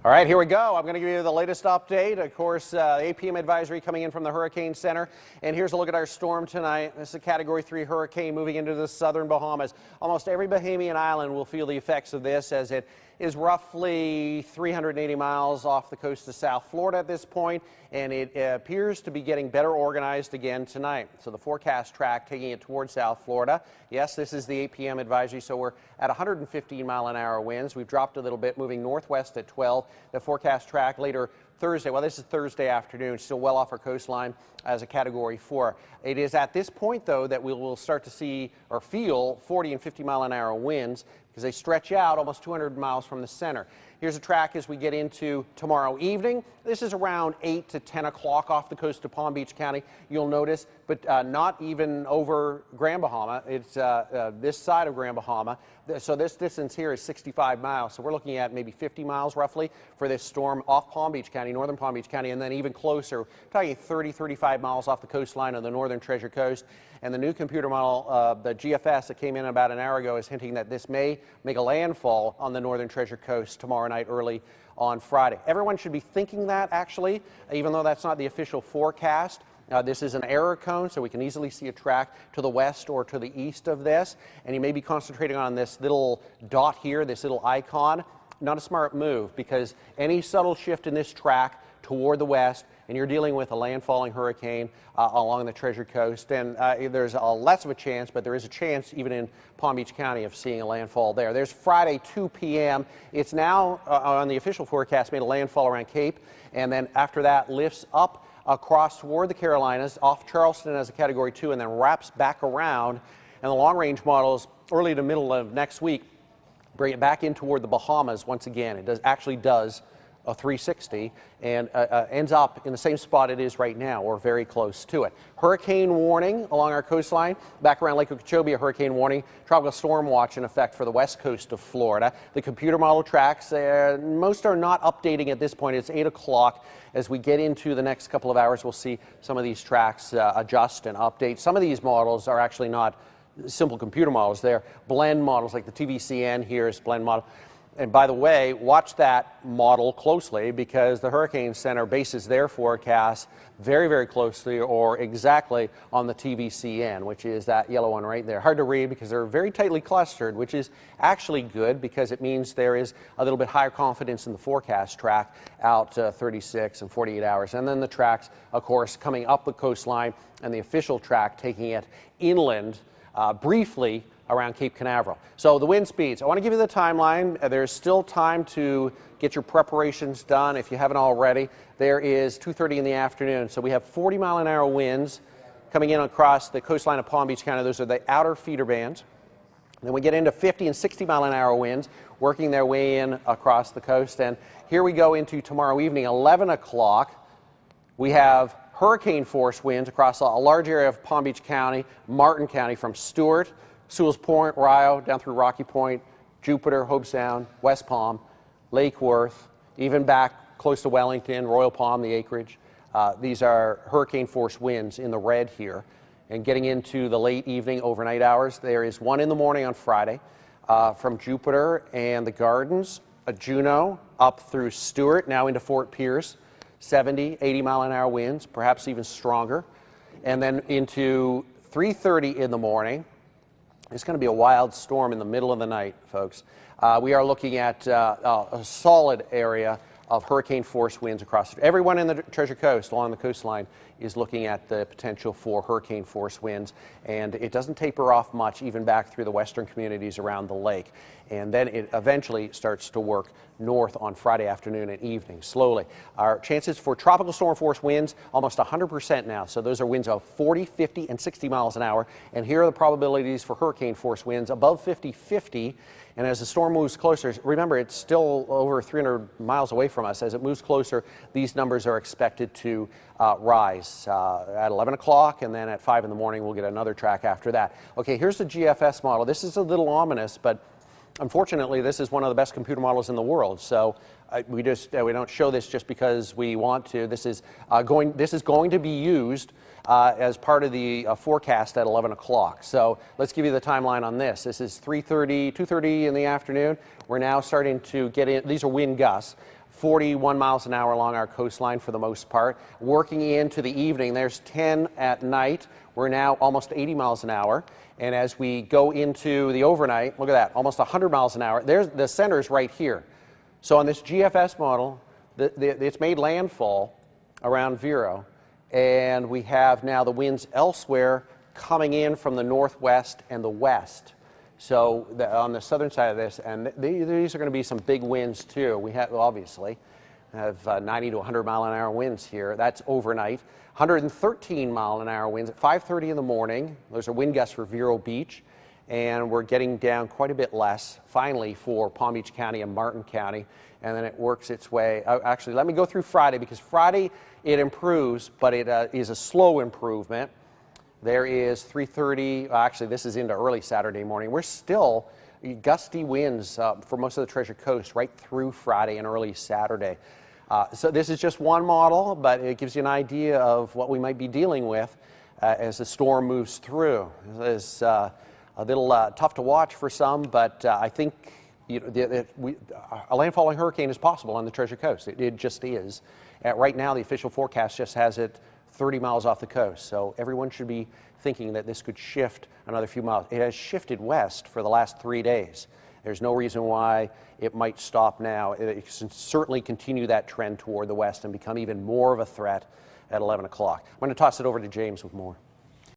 All right, here we go. I'm going to give you the latest update. Of course, APM advisory coming in from the Hurricane Center. And here's a look at our storm tonight. This is a Category 3 hurricane moving into the southern Bahamas. Almost every Bahamian island will feel the effects of this, as it is roughly 380 miles off the coast of South Florida at this point, and it appears to be getting better organized again tonight. So the forecast track taking it towards South Florida. Yes, this is the APM advisory, so we're at 115 mile an hour winds. We've dropped a little bit, moving northwest at 12. The forecast track later Thursday, well, this is Thursday afternoon, still well off our coastline as a Category 4. It is at this point, though, that we will start to see or feel 40 and 50 mile an hour winds, because they stretch out almost 200 miles from the center. Here's a track as we get into tomorrow evening. This is around 8 to 10 o'clock off the coast of Palm Beach County, you'll notice, but not even over Grand Bahama. It's this side of Grand Bahama. So this distance here is 65 miles. So we're looking at maybe 50 miles roughly for this storm off Palm Beach County, northern Palm Beach County, and then even closer, talking 30, 35 miles off the coastline of the northern Treasure Coast. And the new computer model, the Gfs that came in about an hour ago, is hinting that this may make a landfall on the northern Treasure Coast tomorrow night early on Friday. Everyone should be thinking that, actually, even though that's not the official forecast. This is an error cone, so we can easily see a track to the west or to the east of this. And you may be concentrating on this little dot here, this little icon. Not a smart move, because any subtle shift in this track toward the west, and you're dealing with a landfalling hurricane along the Treasure Coast, and there's less of a chance, but there is a chance even in Palm Beach County of seeing a landfall there. There's Friday 2 p.m. It's now on the official forecast made a landfall around Cape, and then after that lifts up across toward the Carolinas, off Charleston as a Category 2, and then wraps back around. And the long-range models early to middle of next week bring it back in toward the Bahamas once again. It actually does a 360 and ends up in the same spot it is right now, or very close to it. Hurricane warning along our coastline. Back around Lake Okeechobee, a hurricane warning. Tropical storm watch in effect for the west coast of Florida. The computer model tracks, most are not updating at this point. It's 8 o'clock. As we get into the next couple of hours, we'll see some of these tracks adjust and update. Some of these models are actually not simple computer models. They're blend models, like the TVCN here is blend model. And by the way, watch that model closely, because the Hurricane Center bases their forecast very, very closely or exactly on the TVCN, which is that yellow one right there. Hard to read because they're very tightly clustered, which is actually good, because it means there is a little bit higher confidence in the forecast track out 36 and 48 hours. And then the tracks, of course, coming up the coastline, and the official track taking it inland briefly around Cape Canaveral. So the wind speeds, I want to give you the timeline. There's still time to get your preparations done if you haven't already. There is 2:30 in the afternoon, so we have 40 mile an hour winds coming in across the coastline of Palm Beach County. Those are the outer feeder bands. Then we get into 50 and 60 mile an hour winds working their way in across the coast. And here we go into tomorrow evening, 11 o'clock. We have hurricane force winds across a large area of Palm Beach County, Martin County, from Stewart, Sewell's Point, Rio, down through Rocky Point, Jupiter, Hobe Sound, West Palm, Lake Worth, even back close to Wellington, Royal Palm, the acreage. These are hurricane force winds in the red here. And getting into the late evening, overnight hours, there is one in the morning on Friday from Jupiter and the Gardens, Juneau, up through Stewart, now into Fort Pierce, 70, 80 mile an hour winds, perhaps even stronger. And then into 3:30 in the morning, it's going to be a wild storm in the middle of the night, folks. We are looking at a solid area of hurricane force winds across. Everyone in the Treasure Coast along the coastline is looking at the potential for hurricane force winds, and it doesn't taper off much even back through the western communities around the lake. And then it eventually starts to work north on Friday afternoon and evening, slowly. Our chances for tropical storm force winds, almost 100% now. So those are winds of 40, 50, and 60 miles an hour. And here are the probabilities for hurricane force winds above 50-50. And as the storm moves closer, remember, it's still over 300 miles away from us. As it moves closer, these numbers are expected to rise at 11 o'clock, and then at 5 in the morning, we'll get another track after that. Okay, here's the GFS model. This is a little ominous, but unfortunately, this is one of the best computer models in the world. So we don't show this just because we want to. This is going to be used as part of the forecast at 11 o'clock. So let's give you the timeline on this. This is 2:30 in the afternoon. We're now starting to get in. These are wind gusts. 41 miles an hour along our coastline for the most part. Working into the evening, there's 10 at night. We're now almost 80 miles an hour. And as we go into the overnight, look at that, almost 100 miles an hour. There's the center's right here. So on this GFS model, it's made landfall around Vero, and we have now the winds elsewhere coming in from the northwest and the west. So on the southern side of this, and these are going to be some big winds too. We have obviously have 90 to 100 mile an hour winds here. That's overnight. 113 mile an hour winds at 5:30 in the morning. Those are wind gusts for Vero Beach, and we're getting down quite a bit less finally for Palm Beach County and Martin County, and then it works its way. Actually, let me go through Friday, because Friday it improves, but it is a slow improvement. There is 3:30, actually this is into early Saturday morning. We're still gusty winds for most of the Treasure Coast right through Friday and early Saturday. So this is just one model, but it gives you an idea of what we might be dealing with as the storm moves through. It's a little tough to watch for some, but I think a landfalling hurricane is possible on the Treasure Coast. It just is. Right now, the official forecast just has it 30 miles off the coast, so everyone should be thinking that this could shift another few miles. It has shifted west for the last 3 days. There's no reason why it might stop now. It can certainly continue that trend toward the west and become even more of a threat at 11 o'clock. I'm going to toss it over to James with more.